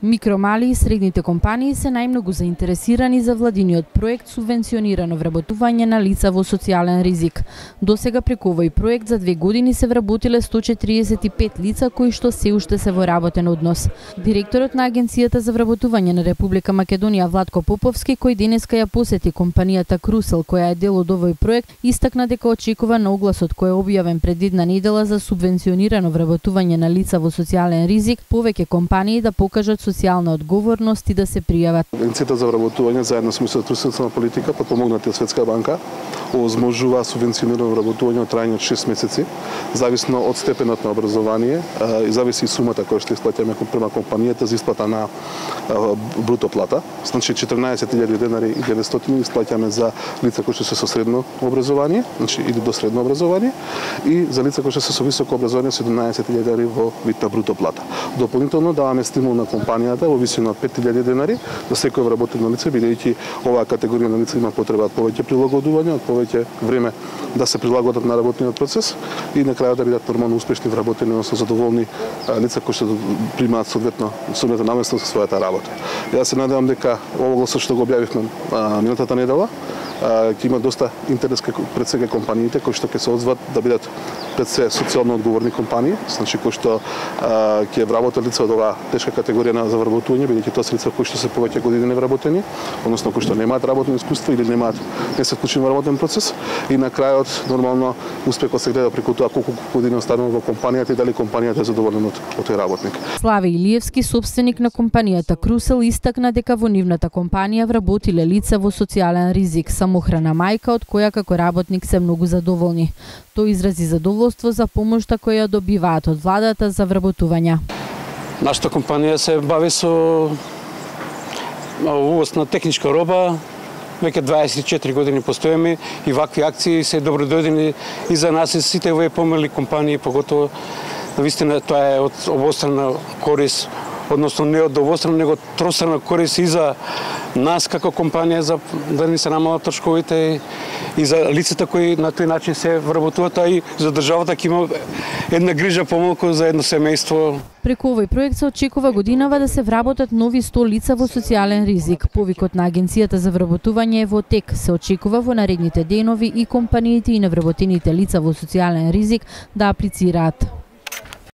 Микро, мали и средните компании се најмногу заинтересирани за владиниот проект субвенционирано вработување на лица во социјален ризик. Досега преку овој проект за 2 години се вработиле 145 лица кои што се уште се во работен однос. Директорот на Агенцијата за вработување на Република Македонија Владко Поповски, кој денеска ја посети компанијата Крусел, која е дел од овој проект, истакна дека очекува на огласот кој е објавен пред една недела за субвенционирано вработување на лица во социјален ризик, повеќе компании да покажат социјална одговорност и да се пријават. Агенцијата за вработување заедно со Министерството на политика, подпомогнати од Светска банка, овозможува субвенционирано вработување од трајање од 6 месеци, зависно од степенот на образование и зависи и сумата која што исплаќаме према компанијата за исплата на бруто плата. Значи 14.000 денари и 900 исплаќаме за лица кои што се со средно образование, значи или до средно образование, и за лица кои што се со високо образование 17.000 денари во вид на бруто плата. Дополнително даваме стимул на компанијата во висина од 5.000 денари за секој вработено лице, бидејќи оваа категорија на лица има потреба од повеќе прилагодување, од повеќе време да се прилагодат на работниот процес и на крајот да бидат нормално успешни вработени, односно задоволни лица кои што примаат соодветно наместа со својата работа. Јас се надевам дека огласот што го објавивме минатата недела ќе има доста интерес пред сега компаниите кои што ќе се озват да бидат пред се социјално одговорни компании, значи кои што ќе вработат лица од оваа тешка категорија за вработување, бидејќи тоа се лица кои што се повеќе години невработени, односно кои што немаат работно искуство или не се вклучени во работен процес, и на крајот нормално успехот се гледа преку тоа колку години останува во компанијата и дали компанијата е задоволна од тој работник. Славе Илиевски, собственик на компанијата Крусел, истакна дека во нивната компанија вработиле лица во социјален ризик, самохрана мајка од која како работник се многу задоволни. Тој изрази задоволство за помошта која добиваат од владата за вработување. Нашата компанија се бави со увоз на техничка роба. Веќе 24 години постојаме и вакви акции се добродојдени и за нас и сите овие помали компании, поготово навистина тоа е од обострана корис, односно не од обострана, него тространа корис и за нас како компанија, за да ни се намалат трошковите и за лицата кои на тој начин се вработуваат, а и за државата ќе има една грижа помалку за едно семејство. Преку овој проект се очекува годинава да се вработат нови 100 лица во социјален ризик. Повикот на Агенцијата за вработување е во тек. Се очекува во наредните денови и компаниите и невработените лица во социјален ризик да аплицираат.